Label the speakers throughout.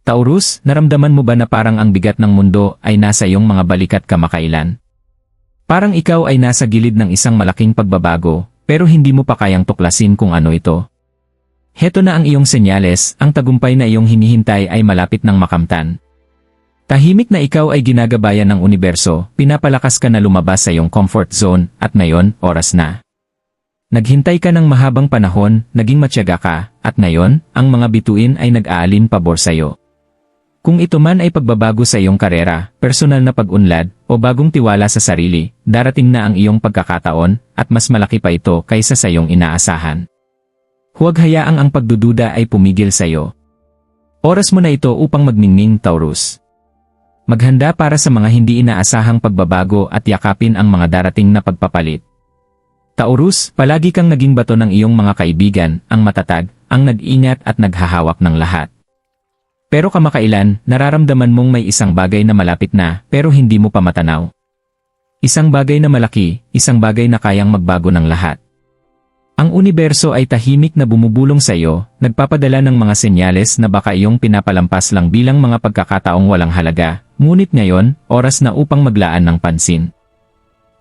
Speaker 1: Taurus, naramdaman mo ba na parang ang bigat ng mundo ay nasa iyong mga balikat kamakailan? Parang ikaw ay nasa gilid ng isang malaking pagbabago, pero hindi mo pa kayang tuklasin kung ano ito. Heto na ang iyong senyales, ang tagumpay na iyong hinihintay ay malapit ng makamtan. Tahimik na ikaw ay ginagabayan ng universo, pinapalakas ka na lumabas sa iyong comfort zone, at ngayon, oras na. Naghintay ka ng mahabang panahon, naging matyaga ka, at ngayon, ang mga bituin ay nag-aalin pabor sa iyo. Kung ito man ay pagbabago sa iyong karera, personal na pag-unlad, o bagong tiwala sa sarili, darating na ang iyong pagkakataon, at mas malaki pa ito kaysa sa iyong inaasahan. Huwag hayaang ang pagdududa ay pumigil sa iyo. Oras mo na ito upang magningning, Taurus. Maghanda para sa mga hindi inaasahang pagbabago at yakapin ang mga darating na pagpapalit. Taurus, palagi kang naging bato ng iyong mga kaibigan, ang matatag, ang nag-ingat at naghahawak ng lahat. Pero kamakailan, nararamdaman mong may isang bagay na malapit na, pero hindi mo pa matanaw. Isang bagay na malaki, isang bagay na kayang magbago ng lahat. Ang universo ay tahimik na bumubulong sa iyo, nagpapadala ng mga senyales na baka iyong pinapalampas lang bilang mga pagkakataong walang halaga, ngunit ngayon, oras na upang maglaan ng pansin.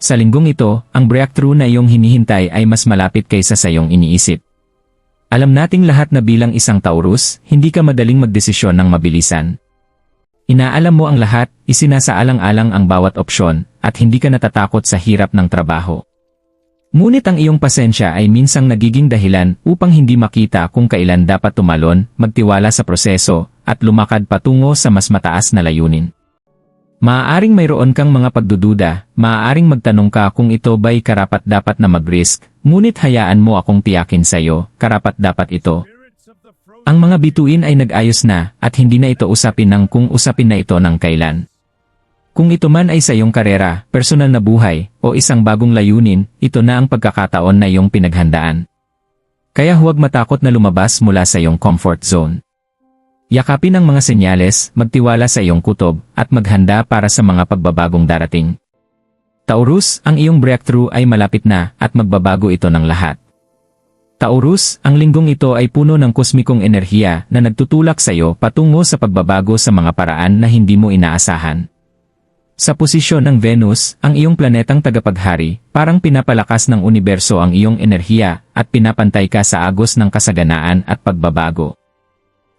Speaker 1: Sa linggong ito, ang breakthrough na iyong hinihintay ay mas malapit kaysa sa iyong iniisip. Alam nating lahat na bilang isang Taurus, hindi ka madaling magdesisyon ng mabilisan. Inaalam mo ang lahat, isinasaalang-alang ang bawat opsyon, at hindi ka natatakot sa hirap ng trabaho. Ngunit ang iyong pasensya ay minsang nagiging dahilan upang hindi makita kung kailan dapat tumalon, magtiwala sa proseso, at lumakad patungo sa mas mataas na layunin. Maaaring mayroon kang mga pagdududa, maaaring magtanong ka kung ito ba'y karapat-dapat na mag-risk, ngunit hayaan mo akong tiyakin sa iyo, karapat-dapat ito. Ang mga bituin ay nag-ayos na, at hindi na ito usapin ng kung usapin na ito ng kailan. Kung ito man ay sa iyong karera, personal na buhay, o isang bagong layunin, ito na ang pagkakataon na iyong pinaghandaan. Kaya huwag matakot na lumabas mula sa iyong comfort zone. Yakapin ang mga senyales, magtiwala sa iyong kutob, at maghanda para sa mga pagbabagong darating. Taurus, ang iyong breakthrough ay malapit na, at magbabago ito ng lahat. Taurus, ang linggong ito ay puno ng kosmikong enerhiya na nagtutulak sa iyo patungo sa pagbabago sa mga paraan na hindi mo inaasahan. Sa posisyon ng Venus, ang iyong planetang tagapaghari, parang pinapalakas ng universo ang iyong enerhiya at pinapantay ka sa agos ng kasaganaan at pagbabago.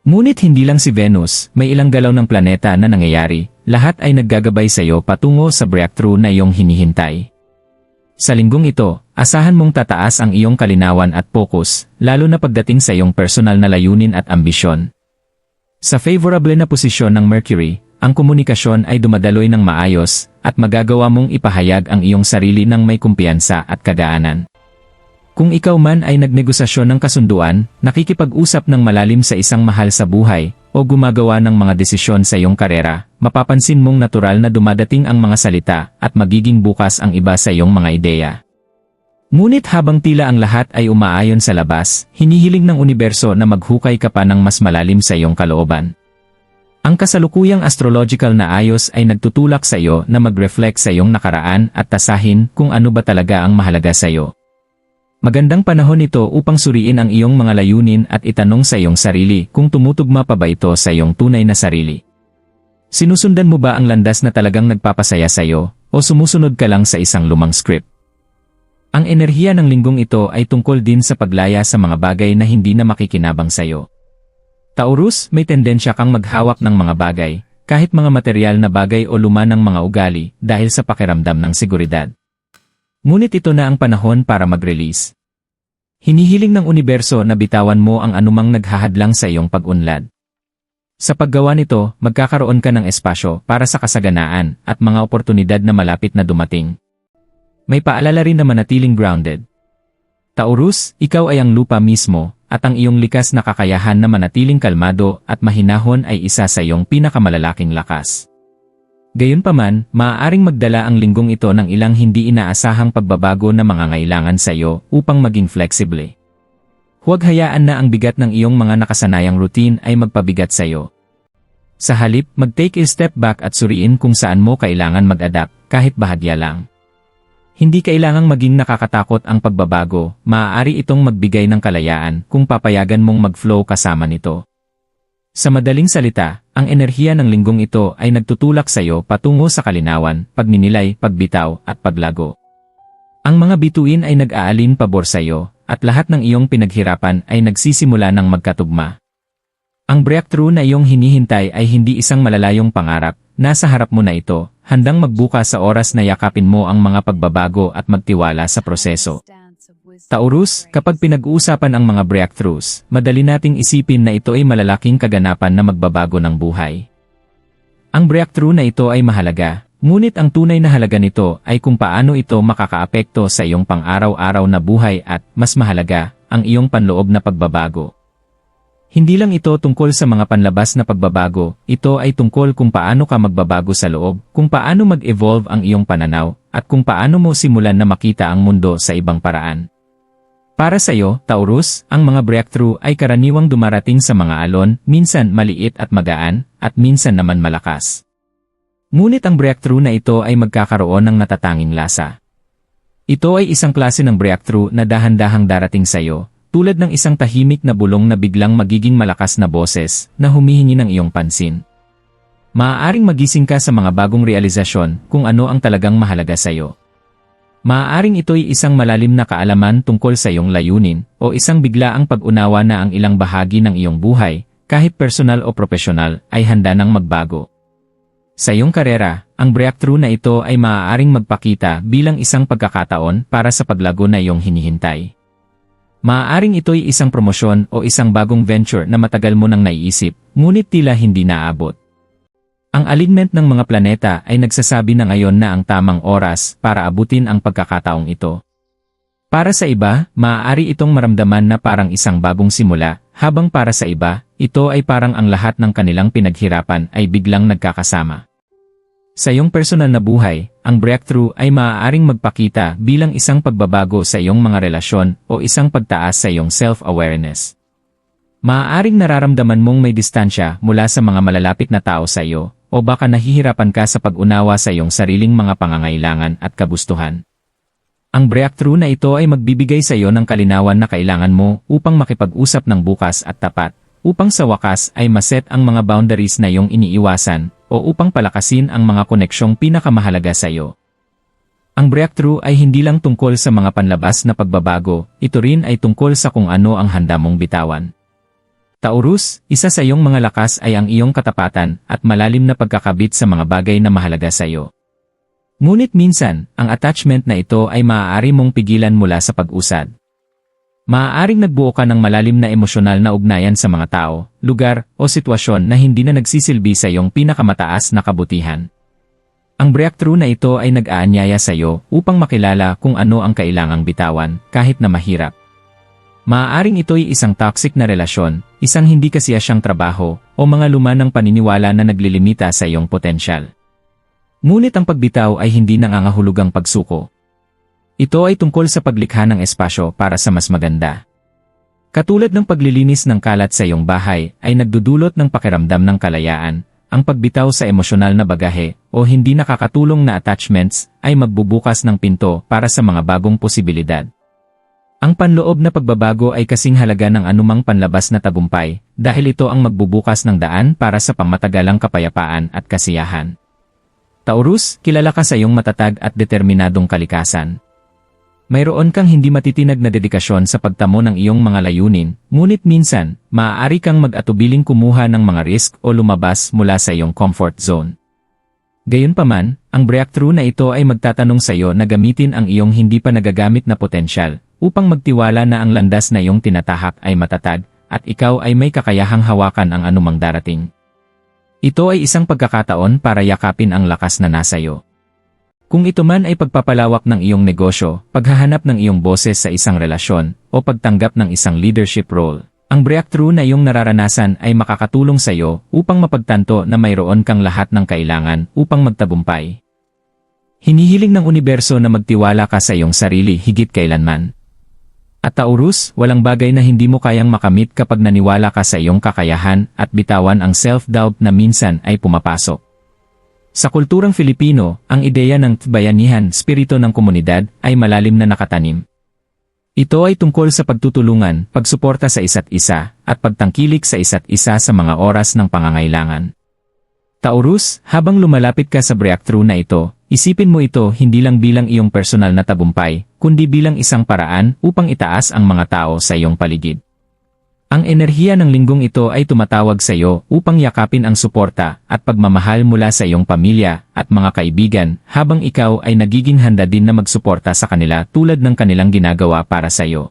Speaker 1: Ngunit hindi lang si Venus, may ilang galaw ng planeta na nangyayari, lahat ay naggagabay sa iyo patungo sa breakthrough na iyong hinihintay. Sa linggong ito, asahan mong tataas ang iyong kalinawan at focus, lalo na pagdating sa iyong personal na layunin at ambisyon. Sa favorable na posisyon ng Mercury, ang komunikasyon ay dumadaloy ng maayos, at magagawa mong ipahayag ang iyong sarili ng may kumpiyansa at kagaanan. Kung ikaw man ay nagnegosasyon ng kasunduan, nakikipag-usap ng malalim sa isang mahal sa buhay, o gumagawa ng mga desisyon sa iyong karera, mapapansin mong natural na dumadating ang mga salita at magiging bukas ang iba sa iyong mga ideya. Ngunit habang tila ang lahat ay umaayon sa labas, hinihiling ng universo na maghukay ka pa ng mas malalim sa iyong kalooban. Ang kasalukuyang astrological na ayos ay nagtutulak sa iyo na mag-reflect sa iyong nakaraan at tasahin kung ano ba talaga ang mahalaga sa iyo. Magandang panahon ito upang suriin ang iyong mga layunin at itanong sa iyong sarili kung tumutugma pa ba ito sa iyong tunay na sarili. Sinusundan mo ba ang landas na talagang nagpapasaya sa iyo, o sumusunod ka lang sa isang lumang script? Ang enerhiya ng linggong ito ay tungkol din sa paglaya sa mga bagay na hindi na makikinabang sa iyo. Taurus, may tendensya kang maghawak ng mga bagay, kahit mga material na bagay o luma ng mga ugali, dahil sa pakiramdam ng seguridad. Ngunit ito na ang panahon para mag-release. Hinihiling ng universo na bitawan mo ang anumang naghahadlang sa iyong pag-unlad. Sa paggawa nito, magkakaroon ka ng espasyo para sa kasaganaan at mga oportunidad na malapit na dumating. May paalala rin na manatiling grounded. Taurus, ikaw ay ang lupa mismo, at ang iyong likas na kakayahan na manatiling kalmado at mahinahon ay isa sa iyong pinakamalalaking lakas. Gayunpaman, maaaring magdala ang linggong ito ng ilang hindi inaasahang pagbabago na mangangailangan sa iyo upang maging flexible. Huwag hayaan na ang bigat ng iyong mga nakasanayang routine ay magpabigat sa iyo. Sa halip, mag-take a step back at suriin kung saan mo kailangan mag-adapt, kahit bahagya lang. Hindi kailangang maging nakakatakot ang pagbabago, maaari itong magbigay ng kalayaan kung papayagan mong mag-flow kasama nito. Sa madaling salita, ang enerhiya ng linggong ito ay nagtutulak sa iyo patungo sa kalinawan, pagninilay, pagbitaw, at paglago. Ang mga bituin ay nag-aalin pabor sa iyo, at lahat ng iyong pinaghirapan ay nagsisimula ng magkatugma. Ang breakthrough na iyong hinihintay ay hindi isang malalayong pangarap, nasa harap mo na ito, handang magbuka sa oras na yakapin mo ang mga pagbabago at magtiwala sa proseso. Taurus, kapag pinag-uusapan ang mga breakthroughs, madali nating isipin na ito ay malalaking kaganapan na magbabago ng buhay. Ang breakthrough na ito ay mahalaga, ngunit ang tunay na halaga nito ay kung paano ito makakaapekto sa iyong pang-araw-araw na buhay at, mas mahalaga, ang iyong panloob na pagbabago. Hindi lang ito tungkol sa mga panlabas na pagbabago, ito ay tungkol kung paano ka magbabago sa loob, kung paano mag-evolve ang iyong pananaw, at kung paano mo simulan na makita ang mundo sa ibang paraan. Para sa iyo, Taurus, ang mga breakthrough ay karaniwang dumarating sa mga alon, minsan maliit at magaan, at minsan naman malakas. Ngunit ang breakthrough na ito ay magkakaroon ng natatanging lasa. Ito ay isang klase ng breakthrough na dahan-dahang darating sa iyo, tulad ng isang tahimik na bulong na biglang magiging malakas na boses na humihingi ng iyong pansin. Maaaring magising ka sa mga bagong realisasyon kung ano ang talagang mahalaga sa iyo. Maaaring ito'y isang malalim na kaalaman tungkol sa iyong layunin o isang biglaang pag-unawa na ang ilang bahagi ng iyong buhay, kahit personal o profesional, ay handa nang magbago. Sa iyong karera, ang breakthrough na ito ay maaaring magpakita bilang isang pagkakataon para sa paglago na iyong hinihintay. Maaaring ito'y isang promosyon o isang bagong venture na matagal mo nang naiisip, ngunit tila hindi naabot. Ang alignment ng mga planeta ay nagsasabi na ngayon na ang tamang oras para abutin ang pagkakataong ito. Para sa iba, maaari itong maramdaman na parang isang bagong simula, habang para sa iba, ito ay parang ang lahat ng kanilang pinaghirapan ay biglang nagkakasama. Sa iyong personal na buhay, ang breakthrough ay maaaring magpakita bilang isang pagbabago sa iyong mga relasyon o isang pagtaas sa iyong self-awareness. Maaaring nararamdaman mong may distansya mula sa mga malalapit na tao sa iyo, o baka nahihirapan ka sa pag-unawa sa iyong sariling mga pangangailangan at kagustuhan. Ang breakthrough na ito ay magbibigay sa iyo ng kalinawan na kailangan mo upang makipag-usap ng bukas at tapat, upang sa wakas ay maset ang mga boundaries na iyong iniiwasan, o upang palakasin ang mga koneksyong pinakamahalaga sa iyo. Ang breakthrough ay hindi lang tungkol sa mga panlabas na pagbabago, ito rin ay tungkol sa kung ano ang handa mong bitawan. Taurus, isa sa iyong mga lakas ay ang iyong katapatan at malalim na pagkakabit sa mga bagay na mahalaga sa iyo. Ngunit minsan, ang attachment na ito ay maaari mong pigilan mula sa pag-usad. Maaaring nagbuo ka ng malalim na emosyonal na ugnayan sa mga tao, lugar, o sitwasyon na hindi na nagsisilbi sa iyong pinakamataas na kabutihan. Ang breakthrough na ito ay nag-aanyaya sa iyo upang makilala kung ano ang kailangang bitawan, kahit na mahirap. Maaaring ito'y isang toxic na relasyon, isang hindi kasiyasyang trabaho, o mga luma ng paniniwala na naglilimita sa iyong potensyal. Ngunit ang pagbitaw ay hindi nangangahulugang pagsuko. Ito ay tungkol sa paglikha ng espasyo para sa mas maganda. Katulad ng paglilinis ng kalat sa iyong bahay ay nagdudulot ng pakiramdam ng kalayaan, ang pagbitaw sa emosyonal na bagahe o hindi nakakatulong na attachments ay magbubukas ng pinto para sa mga bagong posibilidad. Ang panloob na pagbabago ay kasing halaga ng anumang panlabas na tagumpay dahil ito ang magbubukas ng daan para sa pangmatagalang kapayapaan at kasiyahan. Taurus, kilala ka sa iyong matatag at determinadong kalikasan. Mayroon kang hindi matitinag na dedikasyon sa pagtamo ng iyong mga layunin, ngunit minsan, maaari kang mag-atubiling kumuha ng mga risk o lumabas mula sa iyong comfort zone. Gayunpaman, ang breakthrough na ito ay magtatanong sa iyo na gamitin ang iyong hindi pa nagagamit na potensyal, upang magtiwala na ang landas na iyong tinatahak ay matatag, at ikaw ay may kakayahang hawakan ang anumang darating. Ito ay isang pagkakataon para yakapin ang lakas na nasa iyo. Kung ito man ay pagpapalawak ng iyong negosyo, paghahanap ng iyong boses sa isang relasyon, o pagtanggap ng isang leadership role, ang breakthrough na iyong nararanasan ay makakatulong sa iyo upang mapagtanto na mayroon kang lahat ng kailangan upang magtagumpay. Hinihiling ng universo na magtiwala ka sa iyong sarili higit kailanman. At Taurus, walang bagay na hindi mo kayang makamit kapag naniwala ka sa iyong kakayahan at bitawan ang self-doubt na minsan ay pumapasok. Sa kulturang Filipino, ang ideya ng bayanihan, spirito ng komunidad, ay malalim na nakatanim. Ito ay tungkol sa pagtutulungan, pagsuporta sa isa't isa, at pagtangkilik sa isa't isa sa mga oras ng pangangailangan. Taurus, habang lumalapit ka sa breakthrough na ito, isipin mo ito hindi lang bilang iyong personal na tagumpay, kundi bilang isang paraan upang itaas ang mga tao sa iyong paligid. Ang enerhiya ng linggong ito ay tumatawag sa iyo upang yakapin ang suporta at pagmamahal mula sa iyong pamilya at mga kaibigan habang ikaw ay nagiging handa din na magsuporta sa kanila tulad ng kanilang ginagawa para sa iyo.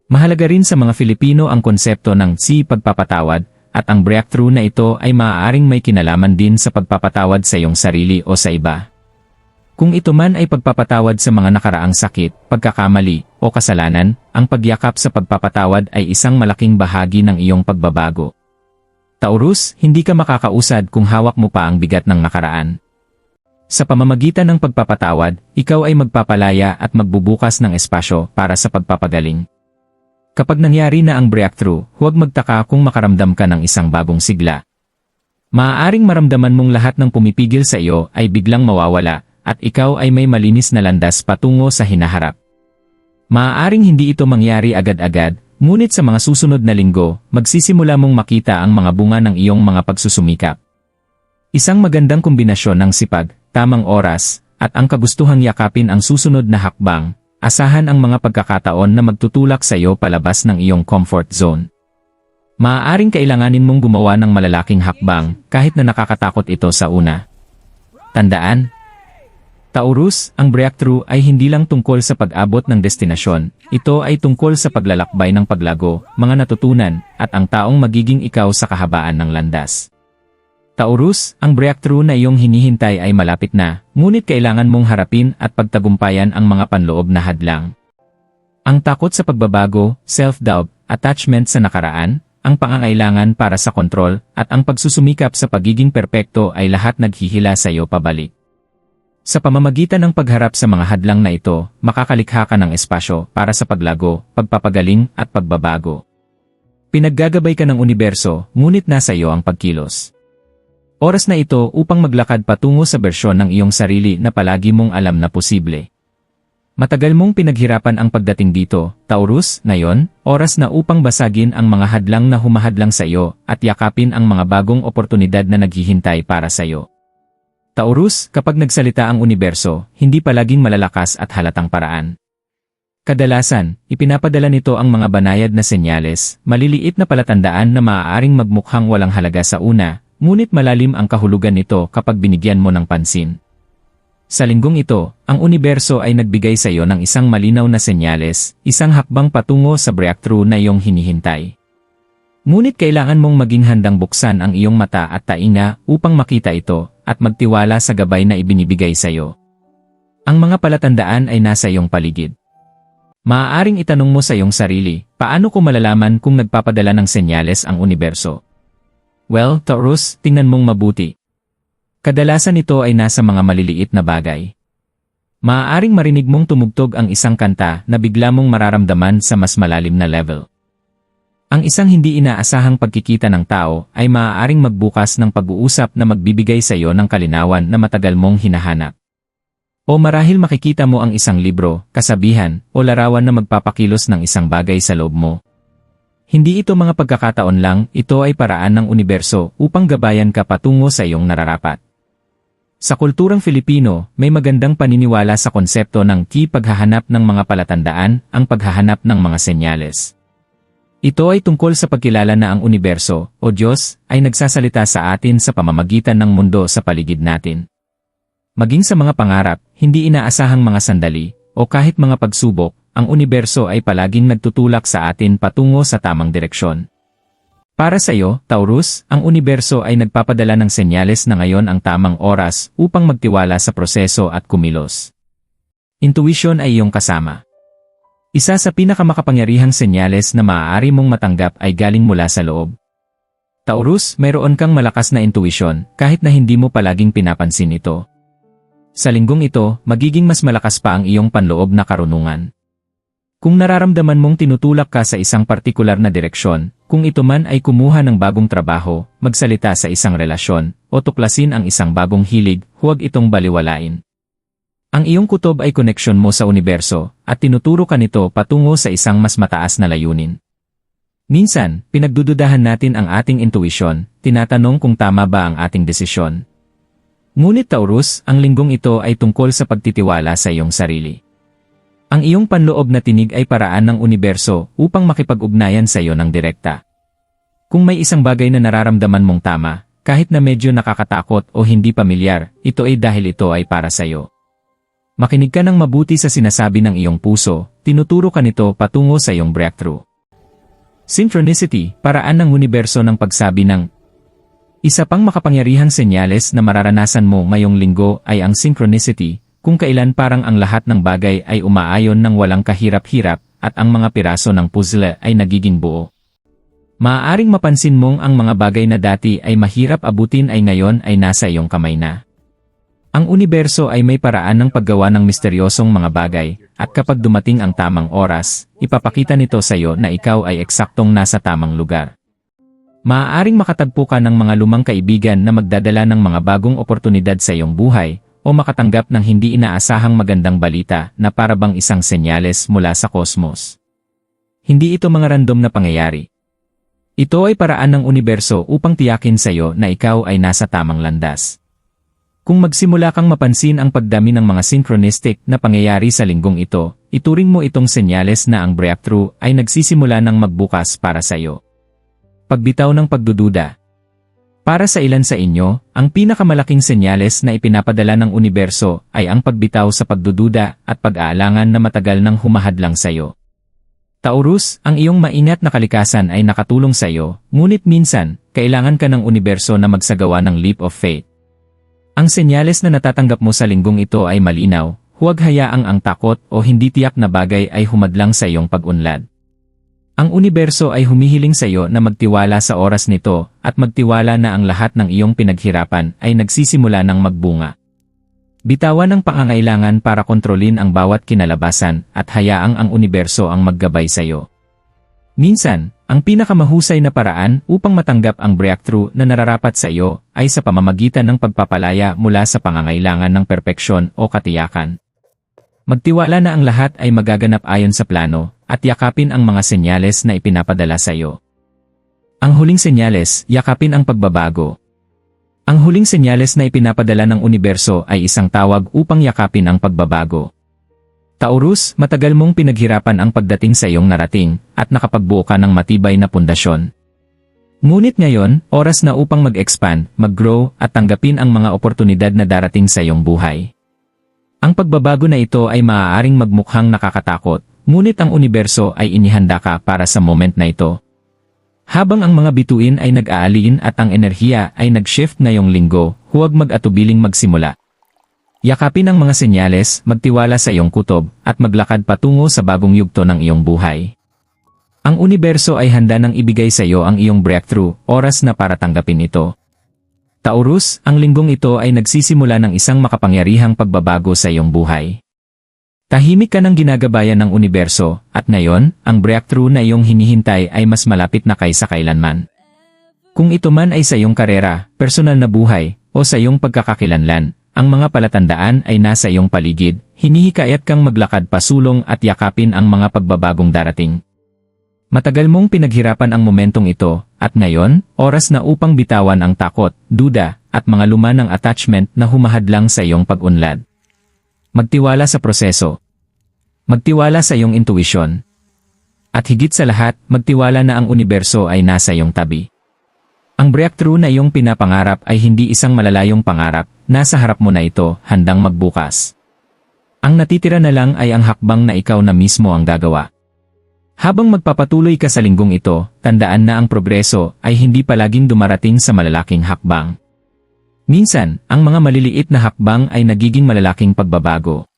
Speaker 1: Mahalaga rin sa mga Filipino ang konsepto ng pagpapatawad, at ang breakthrough na ito ay maaaring may kinalaman din sa pagpapatawad sa iyong sarili o sa iba. Kung ito man ay pagpapatawad sa mga nakaraang sakit, pagkakamali, o kasalanan, ang pagyakap sa pagpapatawad ay isang malaking bahagi ng iyong pagbabago. Taurus, hindi ka makakausad kung hawak mo pa ang bigat ng nakaraan. Sa pamamagitan ng pagpapatawad, ikaw ay magpapalaya at magbubukas ng espasyo para sa pagpapagaling. Kapag nangyari na ang breakthrough, huwag magtaka kung makaramdam ka ng isang bagong sigla. Maaaring maramdaman mong lahat ng pumipigil sa iyo ay biglang mawawala, at ikaw ay may malinis na landas patungo sa hinaharap. Maaaring hindi ito mangyari agad-agad, ngunit sa mga susunod na linggo, magsisimula mong makita ang mga bunga ng iyong mga pagsusumikap. Isang magandang kombinasyon ng sipag, tamang oras, at ang kagustuhang yakapin ang susunod na hakbang. Asahan ang mga pagkakataon na magtutulak sa iyo palabas ng iyong comfort zone. Maaaring kailanganin mong gumawa ng malalaking hakbang kahit na nakakatakot ito sa una. Tandaan, Taurus, ang breakthrough ay hindi lang tungkol sa pag-abot ng destinasyon, ito ay tungkol sa paglalakbay ng paglago, mga natutunan, at ang taong magiging ikaw sa kahabaan ng landas. Taurus, ang breakthrough na iyong hinihintay ay malapit na, ngunit kailangan mong harapin at pagtagumpayan ang mga panloob na hadlang. Ang takot sa pagbabago, self-doubt, attachment sa nakaraan, ang pangangailangan para sa kontrol, at ang pagsusumikap sa pagiging perpekto ay lahat naghihila sa iyo pabalik. Sa pamamagitan ng pagharap sa mga hadlang na ito, makakalikha ka ng espasyo para sa paglago, pagpapagaling, at pagbabago. Pinaggagabay ka ng universo, ngunit nasa iyo ang pagkilos. Oras na ito upang maglakad patungo sa bersyon ng iyong sarili na palagi mong alam na posible. Matagal mong pinaghirapan ang pagdating dito, Taurus, ngayon, oras na upang basagin ang mga hadlang na humahadlang sa iyo at yakapin ang mga bagong oportunidad na naghihintay para sa iyo. Taurus, kapag nagsalita ang universo, hindi palaging malalakas at halatang paraan. Kadalasan, ipinapadala nito ang mga banayad na senyales, maliliit na palatandaan na maaaring magmukhang walang halaga sa una, ngunit malalim ang kahulugan nito kapag binigyan mo ng pansin. Sa linggong ito, ang universo ay nagbigay sa iyo ng isang malinaw na senyales, isang hakbang patungo sa breakthrough na iyong hinihintay. Ngunit kailangan mong maging handang buksan ang iyong mata at tainga upang makita ito at magtiwala sa gabay na ibinibigay sa iyo. Ang mga palatandaan ay nasa iyong paligid. Maaaring itanong mo sa iyong sarili, paano ko malalaman kung nagpapadala ng senyales ang universo? Well, Taurus, tingnan mong mabuti. Kadalasan ito ay nasa mga maliliit na bagay. Maaaring marinig mong tumugtog ang isang kanta na bigla mong mararamdaman sa mas malalim na level. Ang isang hindi inaasahang pagkikita ng tao ay maaaring magbukas ng pag-uusap na magbibigay sa iyo ng kalinawan na matagal mong hinahanap. O marahil makikita mo ang isang libro, kasabihan, o larawan na magpapakilos ng isang bagay sa loob mo. Hindi ito mga pagkakataon lang, ito ay paraan ng universo upang gabayan ka patungo sa iyong nararapat. Sa kulturang Filipino, may magandang paniniwala sa konsepto ng paghahanap ng mga palatandaan, ang paghahanap ng mga senyales. Ito ay tungkol sa pagkilala na ang universo, o Diyos, ay nagsasalita sa atin sa pamamagitan ng mundo sa paligid natin. Maging sa mga pangarap, hindi inaasahang mga sandali, o kahit mga pagsubok, ang universo ay palaging nagtutulak sa atin patungo sa tamang direksyon. Para sa iyo, Taurus, ang universo ay nagpapadala ng senyales na ngayon ang tamang oras upang magtiwala sa proseso at kumilos. Intuition ay iyong kasama. Isa sa pinakamakapangyarihang senyales na maaari mong matanggap ay galing mula sa loob. Taurus, mayroon kang malakas na intuition kahit na hindi mo palaging pinapansin ito. Sa linggong ito, magiging mas malakas pa ang iyong panloob na karunungan. Kung nararamdaman mong tinutulak ka sa isang partikular na direksyon, kung ito man ay kumuha ng bagong trabaho, magsalita sa isang relasyon, o tuklasin ang isang bagong hilig, huwag itong baliwalain. Ang iyong kutob ay koneksyon mo sa universo, at tinuturo ka nito patungo sa isang mas mataas na layunin. Minsan, pinagdududahan natin ang ating intuisyon, tinatanong kung tama ba ang ating desisyon. Ngunit Taurus, ang linggong ito ay tungkol sa pagtitiwala sa iyong sarili. Ang iyong panloob na tinig ay paraan ng universo upang makipag-ugnayan sa iyo ng direkta. Kung may isang bagay na nararamdaman mong tama, kahit na medyo nakakatakot o hindi pamilyar, ito ay dahil ito ay para sa iyo. Makinig ka ng mabuti sa sinasabi ng iyong puso, tinuturo ka nito patungo sa iyong breakthrough. Synchronicity, paraan ng universo ng pagsabi ng isa pang makapangyarihang senyales na mararanasan mo ngayong linggo ay ang synchronicity, kung kailan parang ang lahat ng bagay ay umaayon ng walang kahirap-hirap at ang mga piraso ng puzzle ay nagiging buo. Maaaring mapansin mong ang mga bagay na dati ay mahirap abutin ay ngayon ay nasa iyong kamay na. Ang universo ay may paraan ng paggawa ng misteryosong mga bagay, at kapag dumating ang tamang oras, ipapakita nito sa iyo na ikaw ay eksaktong nasa tamang lugar. Maaaring makatagpo ka ng mga lumang kaibigan na magdadala ng mga bagong oportunidad sa iyong buhay, o makatanggap ng hindi inaasahang magandang balita na parabang isang senyales mula sa kosmos. Hindi ito mga random na pangyayari. Ito ay paraan ng universo upang tiyakin sa iyo na ikaw ay nasa tamang landas. Kung magsimula kang mapansin ang pagdami ng mga synchronistic na pangyayari sa linggong ito, ituring mo itong senyales na ang breakthrough ay nagsisimula ng magbukas para sa iyo. Pagbitaw ng pagdududa. Para sa ilan sa inyo, ang pinakamalaking senyales na ipinapadala ng universo ay ang pagbitaw sa pagdududa at pag-aalangan na matagal nang humahadlang sa iyo. Taurus, ang iyong maingat na kalikasan ay nakatulong sa iyo, ngunit minsan, kailangan ka ng universo na magsagawa ng leap of faith. Ang senyales na natatanggap mo sa linggong ito ay malinaw, huwag hayaang ang takot o hindi tiyak na bagay ay humadlang sa iyong pag-unlad. Ang universo ay humihiling sa iyo na magtiwala sa oras nito at magtiwala na ang lahat ng iyong pinaghirapan ay nagsisimula ng magbunga. Bitawan ang pangangailangan para kontrolin ang bawat kinalabasan at hayaang ang universo ang maggabay sa iyo. Minsan, ang pinakamahusay na paraan upang matanggap ang breakthrough na nararapat sa iyo ay sa pamamagitan ng pagpapalaya mula sa pangangailangan ng perpeksyon o katiyakan. Magtiwala na ang lahat ay magaganap ayon sa plano at yakapin ang mga senyales na ipinapadala sa iyo. Ang huling senyales, yakapin ang pagbabago. Ang huling senyales na ipinapadala ng universo ay isang tawag upang yakapin ang pagbabago. Taurus, matagal mong pinaghirapan ang pagdating sa iyong narating, at nakapagbuo ka ng matibay na pundasyon. Ngunit ngayon, oras na upang mag-expand, mag-grow, at tanggapin ang mga oportunidad na darating sa iyong buhay. Ang pagbabago na ito ay maaaring magmukhang nakakatakot, ngunit ang universo ay inihanda ka para sa moment na ito. Habang ang mga bituin ay nag-aalin at ang enerhiya ay nag-shift ngayong linggo, huwag mag-atubiling magsimula. Yakapin ang mga senyales, magtiwala sa iyong kutob, at maglakad patungo sa bagong yugto ng iyong buhay. Ang universo ay handa nang ibigay sa iyo ang iyong breakthrough, oras na para tanggapin ito. Taurus, ang linggong ito ay nagsisimula ng isang makapangyarihang pagbabago sa iyong buhay. Tahimik ka ng ginagabayan ng universo, at ngayon, ang breakthrough na iyong hinihintay ay mas malapit na kaysa kailanman. Kung ito man ay sa iyong karera, personal na buhay, o sa iyong pagkakakilanlan, ang mga palatandaan ay nasa iyong paligid, hinihikayat kang maglakad pasulong at yakapin ang mga pagbabagong darating. Matagal mong pinaghirapan ang momentong ito, at ngayon, oras na upang bitawan ang takot, duda, at mga luma ng attachment na humahadlang sa iyong pag-unlad. Magtiwala sa proseso. Magtiwala sa iyong intuisyon. At higit sa lahat, magtiwala na ang universo ay nasa iyong tabi. Ang breakthrough na iyong pinapangarap ay hindi isang malalayong pangarap, nasa harap mo na ito, handang magbukas. Ang natitira na lang ay ang hakbang na ikaw na mismo ang gagawa. Habang magpapatuloy ka sa linggong ito, tandaan na ang progreso ay hindi palaging dumarating sa malalaking hakbang. Minsan, ang mga maliliit na hakbang ay nagiging malalaking pagbabago.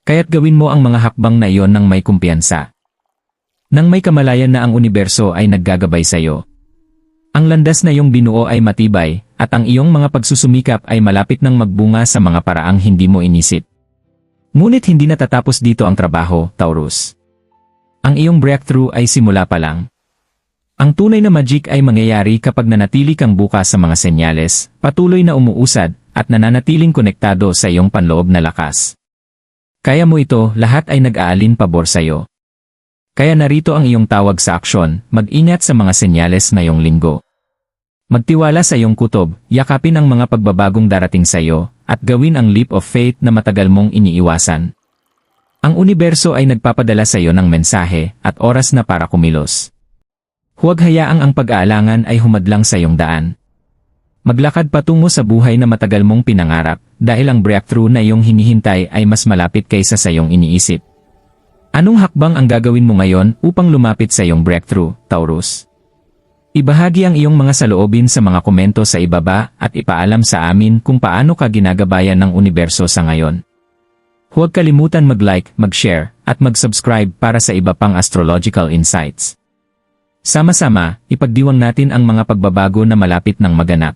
Speaker 1: Kaya't gawin mo ang mga hakbang na iyon ng may kumpiyansa. Nang may kamalayan na ang universo ay naggagabay sa iyo. Ang landas na iyong binuo ay matibay, at ang iyong mga pagsusumikap ay malapit ng magbunga sa mga paraang hindi mo inisip. Ngunit hindi natatapos dito ang trabaho, Taurus. Ang iyong breakthrough ay simula pa lang. Ang tunay na magic ay mangyayari kapag nanatili kang bukas sa mga senyales, patuloy na umuusad, at nananatiling konektado sa iyong panloob na lakas. Kaya mo ito, lahat ay nag-aalin pabor sa iyo. Kaya narito ang iyong tawag sa aksyon, mag-ingat sa mga senyales ngayong linggo. Magtiwala sa iyong kutob, yakapin ang mga pagbabagong darating sa iyo, at gawin ang leap of faith na matagal mong iniiwasan. Ang universo ay nagpapadala sa iyo ng mensahe at oras na para kumilos. Huwag hayaang ang pag-aalangan ay humadlang sa iyong daan. Maglakad patungo sa buhay na matagal mong pinangarap, dahil ang breakthrough na iyong hinihintay ay mas malapit kaysa sa iyong iniisip. Anong hakbang ang gagawin mo ngayon upang lumapit sa iyong breakthrough, Taurus? Ibahagi ang iyong mga saloobin sa mga komento sa ibaba at ipaalam sa amin kung paano ka ginagabayan ng universo sa ngayon. Huwag kalimutan mag-like, mag-share, at mag-subscribe para sa iba pang astrological insights. Sama-sama, ipagdiwang natin ang mga pagbabago na malapit ng maganap.